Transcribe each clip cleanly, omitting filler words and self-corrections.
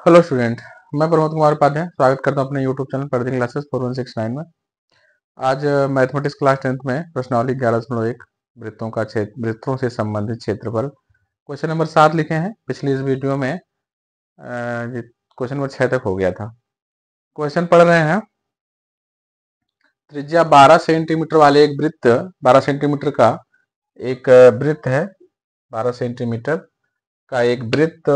Hello student. मैं प्रमोद कुमार उपाध्याय स्वागत करता हूं अपने यूट्यूब चैनल पढ़ती क्लासेस 4169 में। आज मैथमेटिक्स क्लास 10th में प्रश्नावली 11.1 वृत्तों का क्षेत्र, वृत्तों से संबंधित क्षेत्रफल, क्वेश्चन नंबर 7 लिखे हैं। पिछली इस वीडियो में क्वेश्चन नंबर 6 तक हो गया था। क्वेश्चन पढ़ रहे हैं। त्रिज्या 12 सेंटीमीटर वाले एक वृत्त, 12 सेंटीमीटर का एक वृत्त है, 12 सेंटीमीटर का एक वृत्त,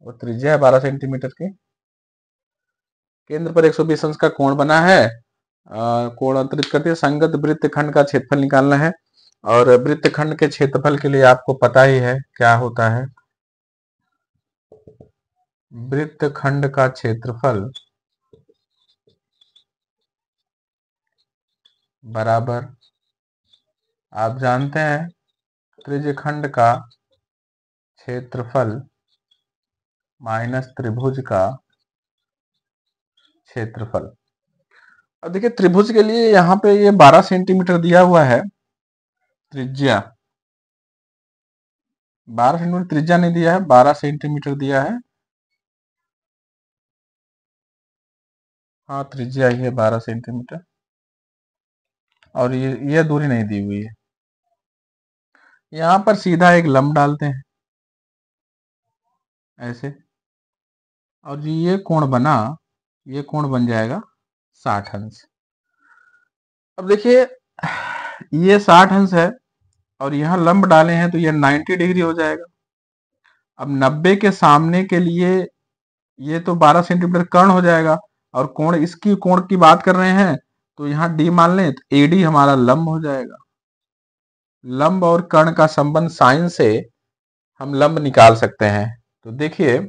वो त्रिज्या है 12 सेंटीमीटर की। केंद्र पर 120 अंश का कोण बना है। कोण अंतरित करते हैं। संगत वृत्त खंड का क्षेत्रफल निकालना है और वृत्त खंड के क्षेत्रफल के लिए आपको पता ही है क्या होता है। वृत्त खंड का क्षेत्रफल बराबर, आप जानते हैं, त्रिज्य खंड का क्षेत्रफल माइनस त्रिभुज का क्षेत्रफल। अब देखिए त्रिभुज के लिए यहाँ पे ये 12 सेंटीमीटर दिया हुआ है त्रिज्या। 12 सेंटीमीटर त्रिज्या नहीं दिया है, 12 सेंटीमीटर दिया है। हाँ, त्रिज्या ही है 12 सेंटीमीटर और ये दूरी नहीं दी हुई है। यहाँ पर सीधा एक लंब डालते हैं ऐसे, और ये कोण बना, ये कोण बन जाएगा 60 अंश। अब देखिए ये 60 अंश है और यहाँ लंब डाले हैं तो ये 90 डिग्री हो जाएगा। अब 90 के सामने के लिए ये तो 12 सेंटीमीटर कर्ण हो जाएगा, और कोण, इसकी कोण की बात कर रहे हैं तो यहाँ डी मान लें तो एडी हमारा लंब हो जाएगा। लंब और कर्ण का संबंध साइन से हम लंब निकाल सकते हैं। तो देखिए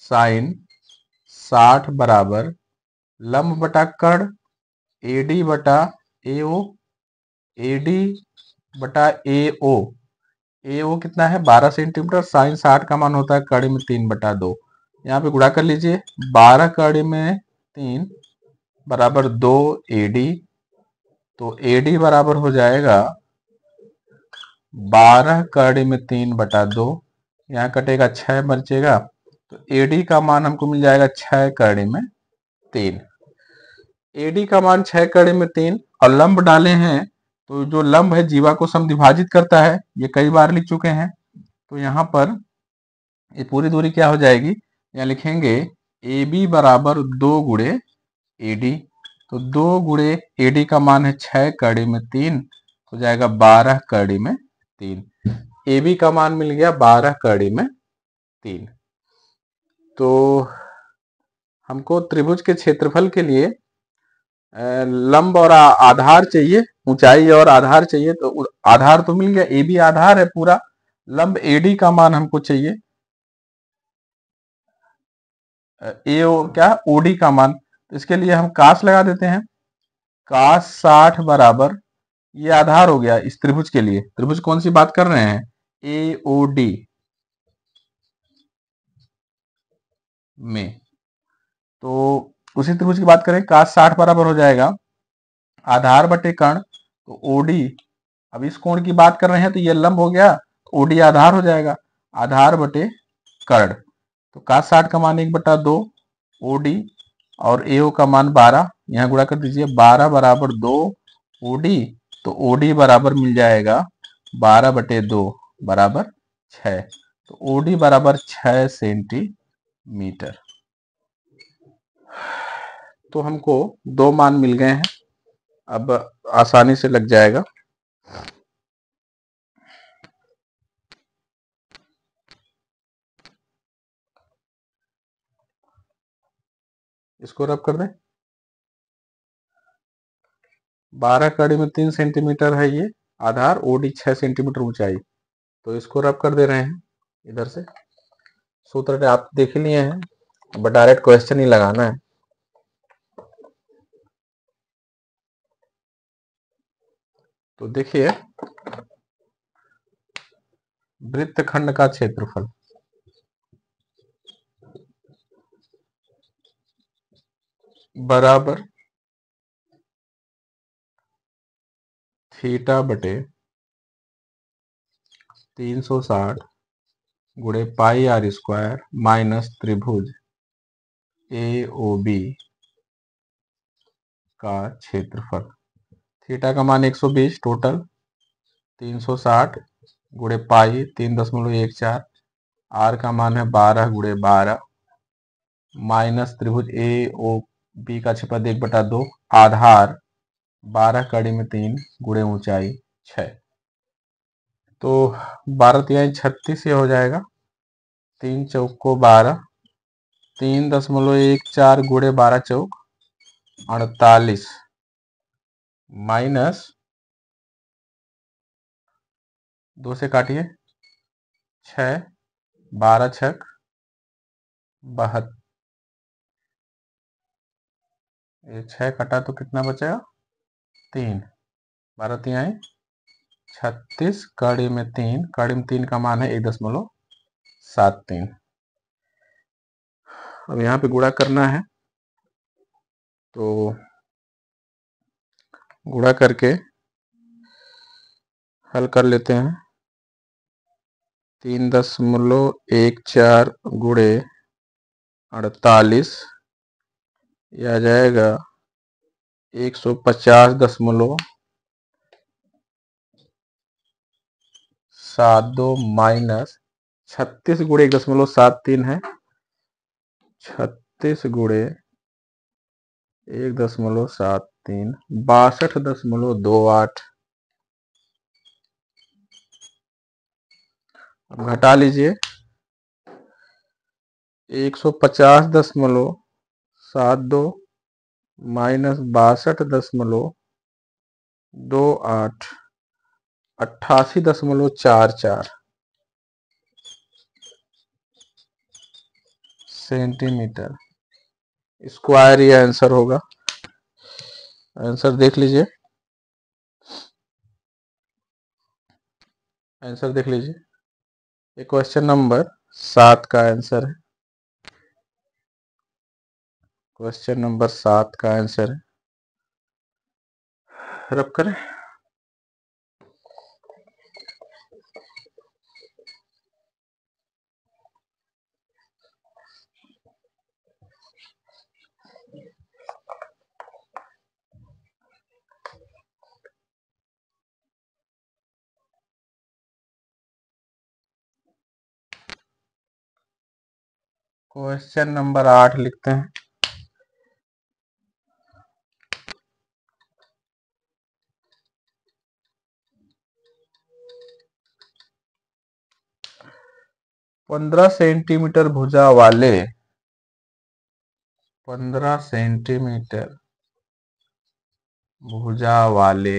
साइन 60 बराबर लंब बटा कर्ण, एडी बटा एओ, एडी बटा एओ। एओ कितना है 12 सेंटीमीटर, साइन 60 का मान होता है कड़ी में 3/2। यहाँ पे गुणा कर लीजिए, 12 कड़ी में 3 बराबर 2 एडी। तो एडी बराबर हो जाएगा 12 कड़ी में 3/2, यहाँ कटेगा 6 बचेगा, तो एडी का मान हमको मिल जाएगा 6 कड़ी में 3। एडी का मान 6 कड़ी में 3, और लंब डाले हैं तो जो लंब है जीवा को समद्विभाजित करता है, ये कई बार लिख चुके हैं। तो यहाँ पर ये पूरी दूरी क्या हो जाएगी, यहाँ लिखेंगे ए बी बराबर 2 गुणे एडी। तो 2 गुणे एडी का मान है 6 कड़ी में 3, हो जाएगा 12 कड़ी में 3। ए बी का मान मिल गया 12 कड़ी में 3। तो हमको त्रिभुज के क्षेत्रफल के लिए लंब और आधार चाहिए, ऊंचाई और आधार चाहिए। तो आधार तो मिल गया, ए बी आधार है पूरा, लंब एडी का मान हमको चाहिए, ए ओ क्या ओडी का मान। तो इसके लिए हम कास लगा देते हैं। कास 60 बराबर, ये आधार हो गया इस त्रिभुज के लिए। त्रिभुज कौन सी बात कर रहे हैं, ए ओ डी में। तो उसी त्रिभुज की बात करें, कास 60 बराबर हो जाएगा आधार बटे कर्ण, तो ओडी। अब इस कोण की बात कर रहे हैं तो ये लंब हो गया, तो ओडी आधार हो जाएगा, आधार बटे कर्ण। तो कास 60 का मान 1/2 ओडी, और एओ का मान 12, यहाँ गुणा कर दीजिए, 12 बराबर 2 ओडी। तो ओडी बराबर मिल जाएगा 12/2 बराबर 6। तो ओडी बराबर 6 सेंटीमीटर। तो हमको दो मान मिल गए हैं, अब आसानी से लग जाएगा। इसको रब कर दें, 12 कड़ी में 3 सेंटीमीटर है ये आधार, ओडी 6 सेंटीमीटर ऊंचाई। तो इसको रब कर दे रहे हैं इधर से। सूत्र आप देख लिए हैं, अब डायरेक्ट क्वेश्चन ही लगाना है। तो देखिए वृत्त खंड का क्षेत्रफल बराबर थीटा बटे 360 गुणे पाई आर स्क्वायर माइनस त्रिभुज AOB का क्षेत्रफल। थीटा का मान 120 टोटल 360 गुणे पाई 3.14, आर का मान है 12 गुणे 12 माइनस त्रिभुज AOB का क्षेत्रफल 1/2, आधार 12 कड़ी में 3 गुणे ऊंचाई 6, तो 12 तिहाई 36 ये हो जाएगा। 3 चौक को 12, 3.14 गुणे 12 चौक 48 माइनस 2 से काटिए 6, 12 छक 72, ये 6 कटा तो कितना बचेगा 3, 12 तिहाई 36 कड़ी में 3, कड़ी में 3 का मान है 1.73। अब यहाँ पे गुणा करना है, तो गुणा करके हल कर लेते हैं। 3.14 गुणे 48 यह आ जाएगा 150.72 माइनस 36 गुणे 1.73 है, 36 गुणे 1.73 62.28। अब घटा लीजिए 150.72 माइनस 62.28 88.44 सेंटीमीटर स्क्वायर ये आंसर होगा। आंसर देख लीजिए, आंसर देख लीजिए, ये क्वेश्चन नंबर 7 का आंसर है। क्वेश्चन नंबर 7 का आंसर है। रब करें। क्वेश्चन नंबर 8 लिखते हैं। पंद्रह सेंटीमीटर भुजा वाले 15 सेंटीमीटर भुजा वाले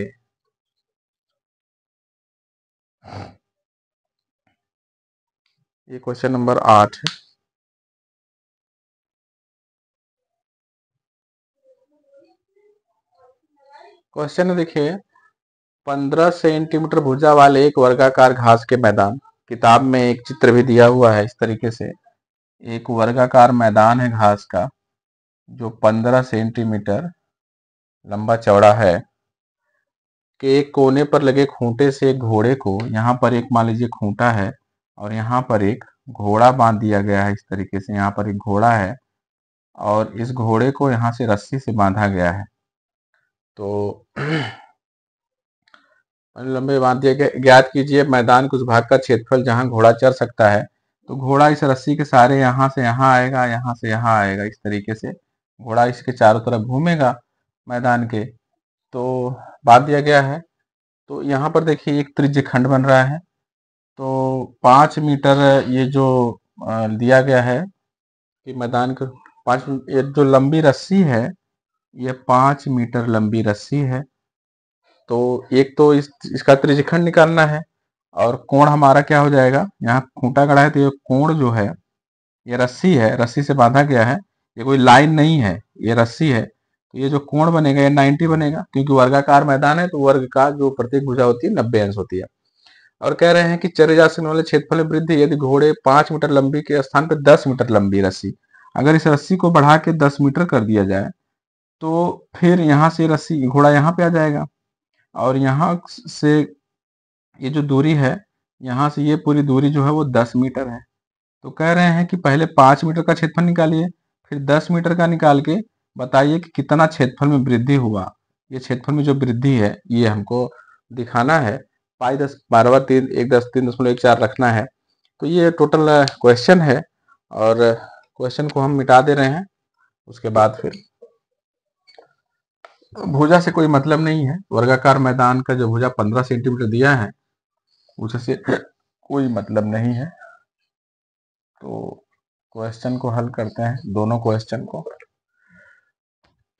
ये क्वेश्चन नंबर 8 है। क्वेश्चन देखिए, 15 सेंटीमीटर भुजा वाले एक वर्गाकार घास के मैदान, किताब में एक चित्र भी दिया हुआ है इस तरीके से। एक वर्गाकार मैदान है घास का जो 15 सेंटीमीटर लंबा चौड़ा है, के एक कोने पर लगे खूंटे से एक घोड़े को, यहाँ पर एक मान लीजिए खूंटा है और यहाँ पर एक घोड़ा बांध दिया गया है इस तरीके से। यहाँ पर एक घोड़ा है और इस घोड़े को यहाँ से रस्सी से बांधा गया है, तो लंबे बांध दिया गया। ज्ञात कीजिए मैदान के उस भाग का क्षेत्रफल जहाँ घोड़ा चर सकता है। तो घोड़ा इस रस्सी के सहारे यहाँ से यहाँ आएगा, यहाँ से यहाँ आएगा, इस तरीके से घोड़ा इसके चारों तरफ घूमेगा मैदान के, तो बांध दिया गया है। तो यहाँ पर देखिए एक त्रिज्य खंड बन रहा है, तो 5 मीटर ये जो दिया गया है कि मैदान के 5, ये जो लंबी रस्सी है ये 5 मीटर लंबी रस्सी है। तो एक तो इसका त्रिज्यखंड निकालना है और कोण हमारा क्या हो जाएगा, यहाँ खूंटा गड़ा है तो ये कोण जो है, ये रस्सी है, रस्सी से बांधा गया है, ये कोई लाइन नहीं है, ये रस्सी है, तो ये जो कोण बनेगा ये 90 बनेगा, क्योंकि वर्गाकार मैदान है तो वर्ग का जो प्रत्येक भुजा होती है 90 अंश होती है। और कह रहे हैं कि चरे जा सकने वाले क्षेत्रफल में वृद्धि यदि घोड़े 5 मीटर लंबी के स्थान पर 10 मीटर लंबी रस्सी, अगर इस रस्सी को बढ़ा के 10 मीटर कर दिया जाए तो फिर यहाँ से रस्सी घोड़ा यहाँ पे आ जाएगा और यहाँ से ये जो दूरी है, यहाँ से ये पूरी दूरी जो है वो 10 मीटर है। तो कह रहे हैं कि पहले 5 मीटर का क्षेत्रफल निकालिए, फिर 10 मीटर का निकाल के बताइए कि कितना क्षेत्रफल में वृद्धि हुआ। ये क्षेत्रफल में जो वृद्धि है ये हमको दिखाना है। पाई 10 12 3 1 10 3.14 रखना है। तो ये टोटल क्वेश्चन है और क्वेश्चन को हम मिटा दे रहे हैं। उसके बाद फिर भुजा से कोई मतलब नहीं है। वर्गाकार मैदान का जो भुजा 15 सेंटीमीटर दिया है उससे कोई मतलब नहीं है। तो क्वेश्चन को हल करते हैं, दोनों क्वेश्चन को।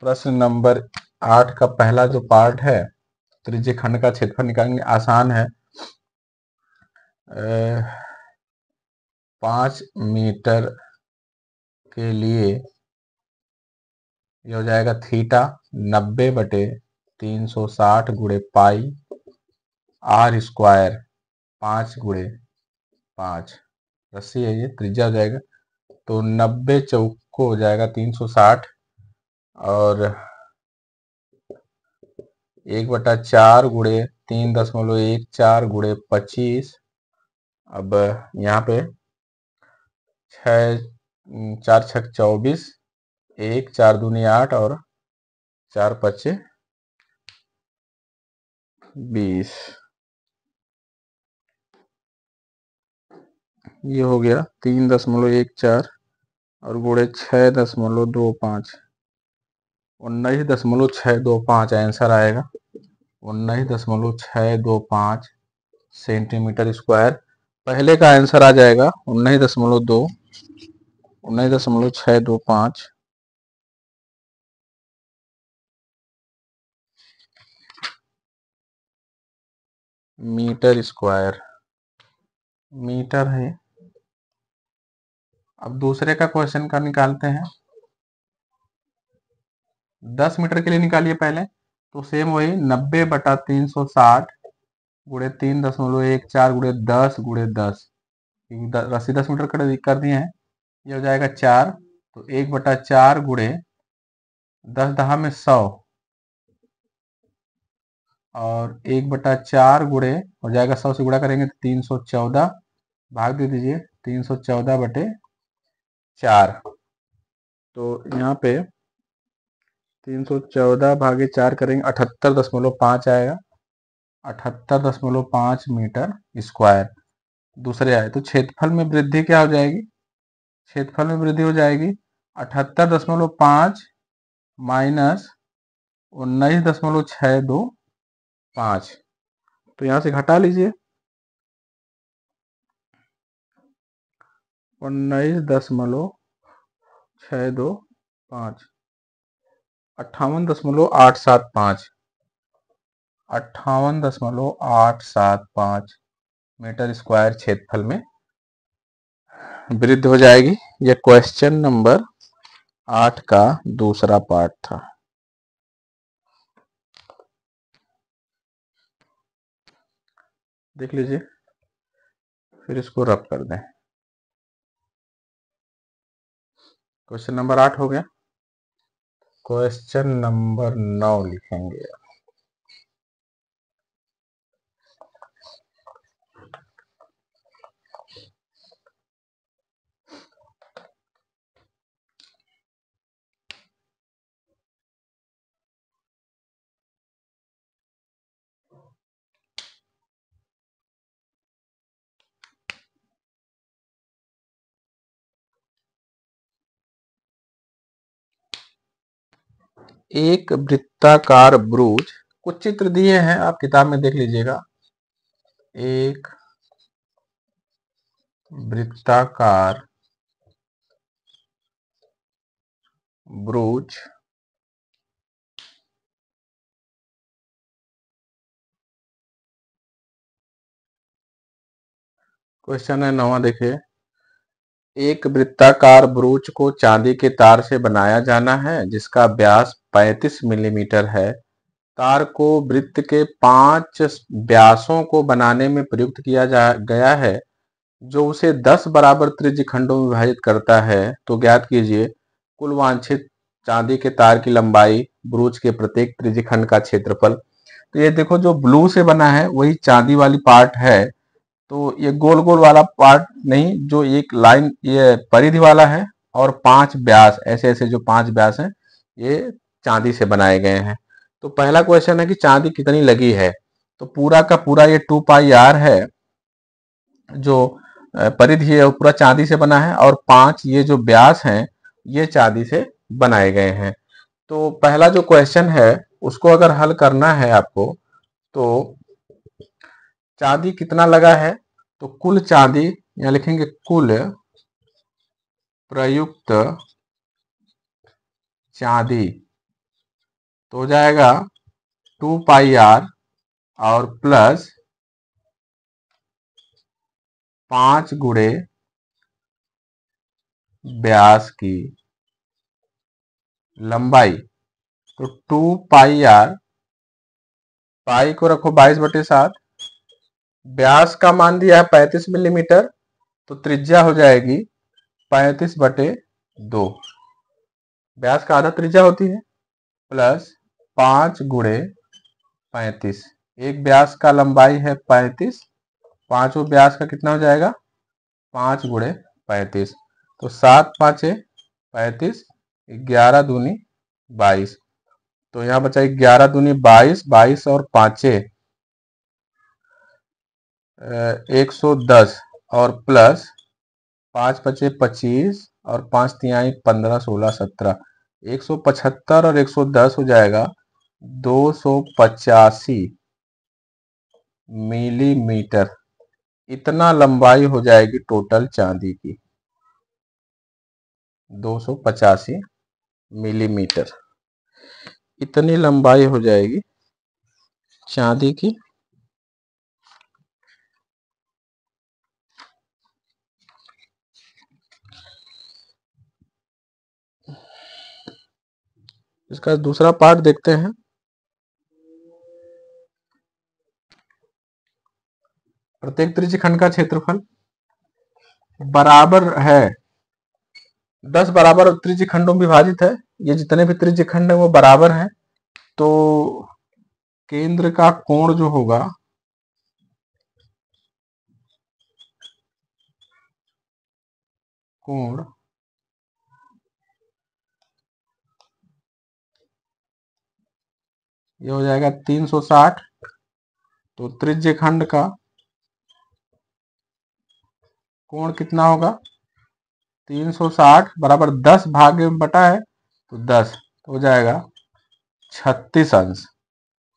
प्रश्न नंबर 8 का पहला जो पार्ट है, त्रिज्य खंड का क्षेत्रफल निकालने आसान है। 5 मीटर के लिए ये हो जाएगा थीटा 90/360 गुणे पाई r स्क्वायर 5 गुणे 5 रस्सी है, ये त्रिज्या हो जाएगा। तो 90 चौको हो जाएगा 360 और 1/4 गुणे 3.14 गुणे 25। अब यहाँ पे 6 4 6 24, 1 4 दूनी 8 और 4 5 20। ये हो गया 3.14 और गुणे 6.25, 19.625 आंसर आएगा। 19.625 सेंटीमीटर स्क्वायर। पहले का आंसर आ जाएगा 19.625 मीटर स्क्वायर। मीटर है। अब दूसरे का क्वेश्चन का निकालते हैं। 10 मीटर के लिए निकालिए पहले। तो सेम वही 90/360 गुणे 3.14 गुणे 10 गुणे 10, रस्सी 10 मीटर कर दिए हैं। ये हो जाएगा 4। तो 1/4 गुणे 10 10 में 100 और 1/4 गुणे हो जाएगा 100 से गुणा करेंगे तो 314, भाग दे दीजिए 314/4। तो यहाँ पे 314 भागे 4 करेंगे 78.5 आएगा। 78.5 मीटर स्क्वायर। दूसरे आए तो क्षेत्रफल में वृद्धि क्या हो जाएगी? क्षेत्रफल में वृद्धि हो जाएगी 78.5 माइनस 19.625। तो यहां से घटा लीजिए 19.625, 58.875, 58.875 मीटर स्क्वायर क्षेत्रफल में वृद्धि हो जाएगी। यह क्वेश्चन नंबर 8 का दूसरा पार्ट था। देख लीजिए, फिर इसको रब कर दें। क्वेश्चन नंबर 8 हो गया। क्वेश्चन नंबर 9 लिखेंगे। एक वृत्ताकार ब्रूज, कुछ चित्र दिए हैं, आप किताब में देख लीजिएगा। एक वृत्ताकार ब्रूज क्वेश्चन है 9वां, देखिए। एक वृत्ताकार ब्रूच को चांदी के तार से बनाया जाना है जिसका व्यास 35 मिलीमीटर है। तार को वृत्त के 5 व्यासों को बनाने में प्रयुक्त किया गया है जो उसे 10 बराबर त्रिज्य खंडों में विभाजित करता है। तो ज्ञात कीजिए कुल वांछित चांदी के तार की लंबाई, ब्रूच के प्रत्येक त्रिज्य खंड का क्षेत्रफल। तो ये देखो, जो ब्लू से बना है वही चांदी वाली पार्ट है। तो ये गोल गोल वाला पार्ट नहीं, जो एक लाइन ये परिधि वाला है और 5 व्यास, ऐसे ऐसे जो 5 व्यास हैं ये चांदी से बनाए गए हैं। तो पहला क्वेश्चन है कि चांदी कितनी लगी है, तो पूरा का पूरा ये 2 पाई आर है, जो परिधि है वो पूरा चांदी से बना है, और 5 ये जो व्यास हैं ये चांदी से बनाए गए हैं। तो पहला जो क्वेश्चन है उसको अगर हल करना है आपको, तो चांदी कितना लगा है, तो कुल चांदी यहाँ लिखेंगे, कुल प्रयुक्त चांदी, तो हो जाएगा 2 पाई आर और प्लस 5 गुणे व्यास की लंबाई। तो 2 पाई आर, पाई को रखो 22/7, व्यास का मान दिया है 35 मिलीमीटर, तो त्रिज्या हो जाएगी 35/2, व्यास का आधा त्रिज्या होती है, प्लस 5 गुणे 35, एक व्यास का लंबाई है 35, पांचों व्यास का कितना हो जाएगा 5 गुणे 35, तो 7 5 35, 11 दूनी 22, तो यहाँ बचा 11 दूनी 22, 22 और 5 110, और प्लस 5 5 25 और 5 तिहाई 15 16 17, 175 और 110 हो जाएगा 285 मिलीमीटर। इतना लंबाई हो जाएगी टोटल चांदी की, 285 मिलीमीटर, इतनी लंबाई हो जाएगी चांदी की। इसका दूसरा पार्ट देखते हैं। प्रत्येक त्रिज्यखंड का क्षेत्रफल बराबर है 10 बराबर त्रिज्यखंडों में विभाजित है, ये जितने भी त्रिज्यखंड है वो बराबर हैं, तो केंद्र का कोण जो होगा कोण ये हो जाएगा 360, तो त्रिज्यखंड का कोण कितना होगा 360 बराबर 10 भागे में बटा है, तो 10, तो हो जाएगा 36 अंश।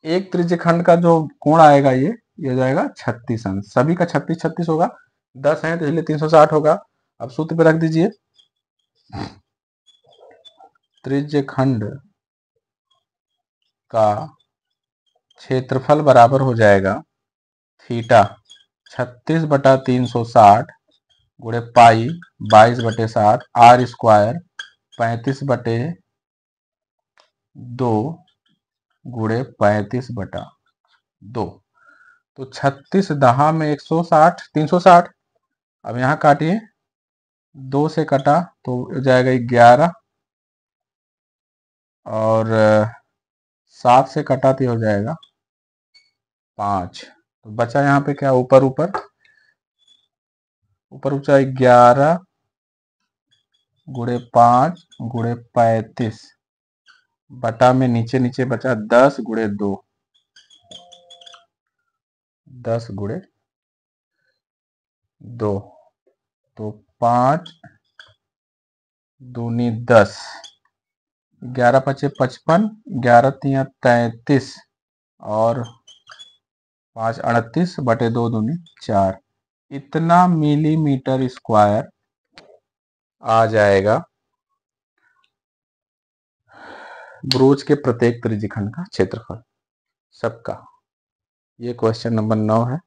एक त्रिज्यखंड का जो कोण आएगा ये हो जाएगा 36 अंश, सभी का 36 36 होगा, 10 है तो इसलिए 360 होगा। अब सूत्र पे रख दीजिए, त्रिज्यखंड का क्षेत्रफल बराबर हो जाएगा थीटा 36/360 गुणे पाई 22/7 आर स्क्वायर 35/2 गुणे 35/2, तो 36 दहा में 160 360, अब यहाँ काटिए, 2 से कटा तो हो जाएगा 11, और 7 से कटा तो हो जाएगा 5, तो बचा यहाँ पे क्या, ऊपर ऊपर ऊपर बचा 11 गुणे 5 गुणे 35 बटा में नीचे नीचे बचा 10 गुणे 2, 10 गुणे 2, तो 5 दूनी 10, 11 5 55, 11 3 33, और 5 38 बटे 2 दूनी 4, इतना मिलीमीटर स्क्वायर आ जाएगा ब्रोच के प्रत्येक त्रिज्यखंड का क्षेत्रफल सबका। ये क्वेश्चन नंबर 9 है।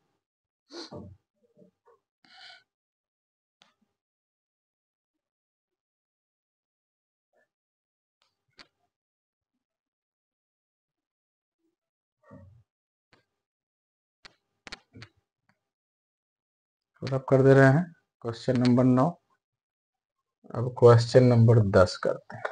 फिल कर दे रहे हैं क्वेश्चन नंबर 9। अब क्वेश्चन नंबर 10 करते हैं।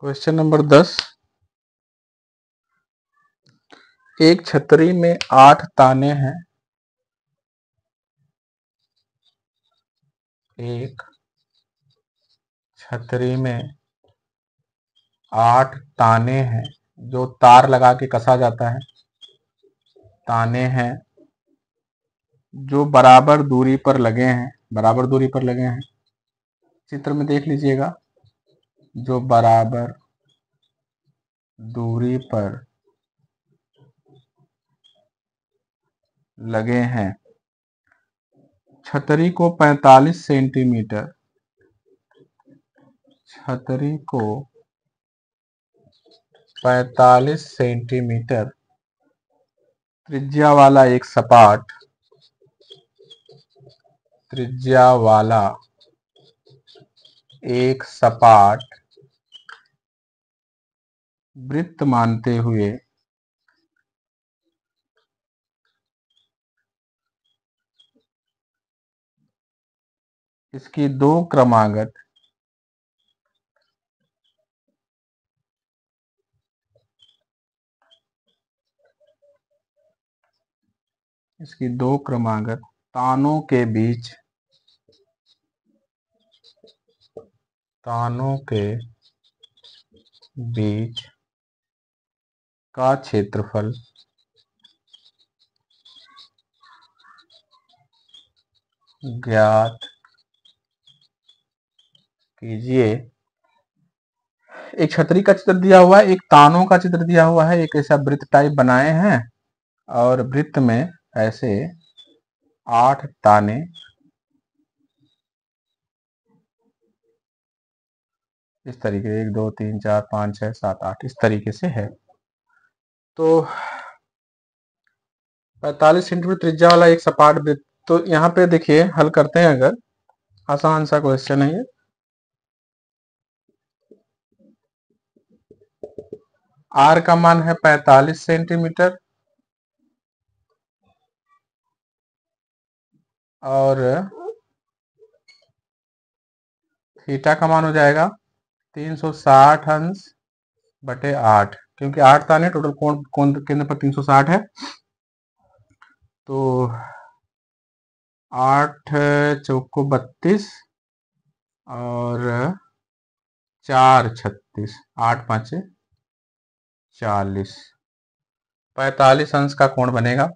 क्वेश्चन नंबर 10, एक छतरी में 8 ताने हैं। एक छतरी में 8 ताने हैं जो तार लगा के कसा जाता है। ताने हैं जो बराबर दूरी पर लगे हैं, बराबर दूरी पर लगे हैं। चित्र में देख लीजिएगा, जो बराबर दूरी पर लगे हैं। छतरी को 45 सेंटीमीटर, छतरी को 45 सेंटीमीटर त्रिज्या वाला एक सपाट, त्रिज्या वाला एक सपाट वृत्त मानते हुए इसकी दो क्रमागत तानों के बीच, तानों के बीच का क्षेत्रफल ज्ञात कीजिए। एक छतरी का चित्र दिया हुआ है, एक तानों का चित्र दिया हुआ है, एक ऐसा वृत्त टाइप बनाए हैं और वृत्त में ऐसे 8 ताने इस तरीके, 1 2 3 4 5 6 7 8 इस तरीके से है। तो 45 सेंटीमीटर त्रिज्या वाला एक सपाट वृत्त। तो यहाँ पे देखिए हल करते हैं, अगर आसान सा क्वेश्चन है ये। आर का मान है 45 सेंटीमीटर और थीटा का मान हो जाएगा 360 अंश बटे 8, क्योंकि 8 ताने टोटल कोण केंद्र पर 360 है। तो 8 चौको 32 और 4 36, 8 5 40, 45 अंश का कोण बनेगा।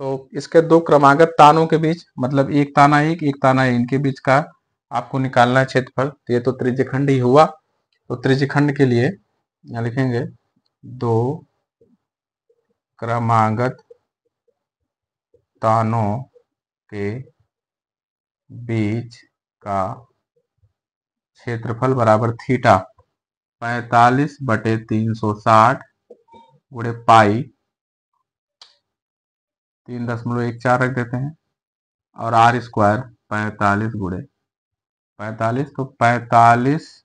तो इसके दो क्रमागत तानों के बीच, मतलब एक ताना एक ताना इनके बीच का आपको निकालना है क्षेत्रफल। तो ये तो त्रिज्यखंड ही हुआ। तो त्रिज्यखंड के लिए यहाँ लिखेंगे दो क्रमागत तानों के बीच का क्षेत्रफल बराबर थीटा 45 बटे 360 गुणे पाई 3.14 रख देते हैं और आर स्क्वायर 45 गुणे 45, तो 45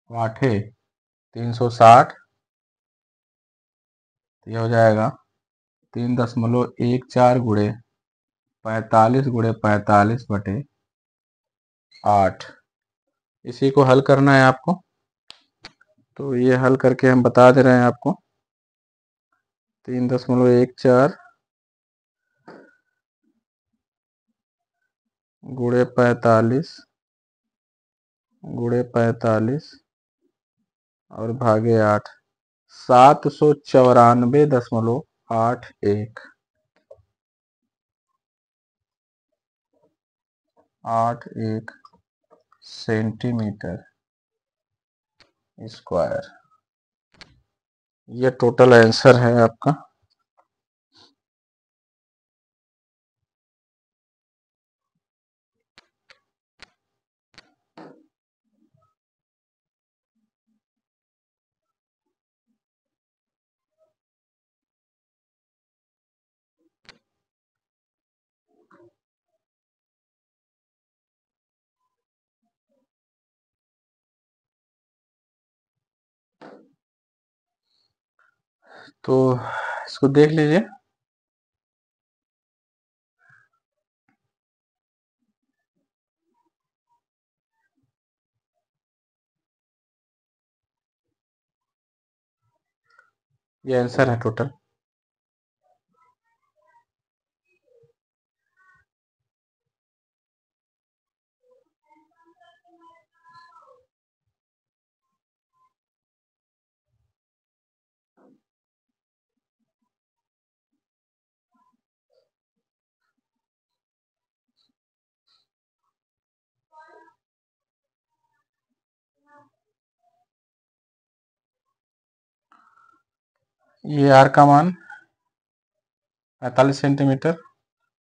आठे 360, ये हो जाएगा 3.14 गुणे 45 गुणे 45 बटे 8। इसी को हल करना है आपको। तो ये हल करके हम बता दे रहे हैं आपको। 3.14 गुणे 45 गुणे 45 और भागे 8, 794.81 81 सेंटीमीटर स्क्वायर, ये टोटल आंसर है आपका। तो इसको देख लीजिए। ये आंसर है टोटल। ये आर का मान 45 सेंटीमीटर,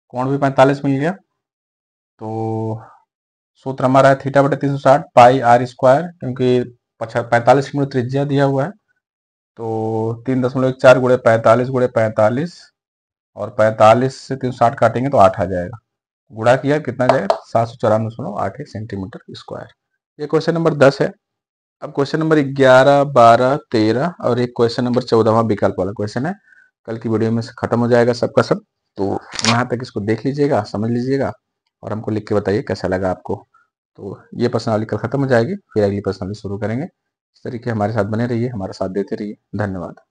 कोण भी 45 मिल गया। तो सूत्र हमारा है थीटा बटे 360 पाई आर स्क्वायर, क्योंकि 45 त्रिज्या दिया हुआ है। तो 3.14 गुणे 45 और 45 से 360 काटेंगे तो 8 आ जाएगा। गुणा किया कितना जाएगा 794.81 सेंटीमीटर स्क्वायर। ये क्वेश्चन नंबर 10 है। अब क्वेश्चन नंबर 11, 12, 13 और एक क्वेश्चन नंबर 14वां विकल्प वाला क्वेश्चन है। कल की वीडियो में से खत्म हो जाएगा सबका सब। तो यहाँ तक इसको देख लीजिएगा, समझ लीजिएगा और हमको लिख के बताइए कैसा लगा आपको। तो ये प्रश्नावली कल खत्म हो जाएगी, फिर अगली प्रश्नावली शुरू करेंगे। इस तरीके हमारे साथ बने रहिए, हमारा साथ देते रहिए। धन्यवाद।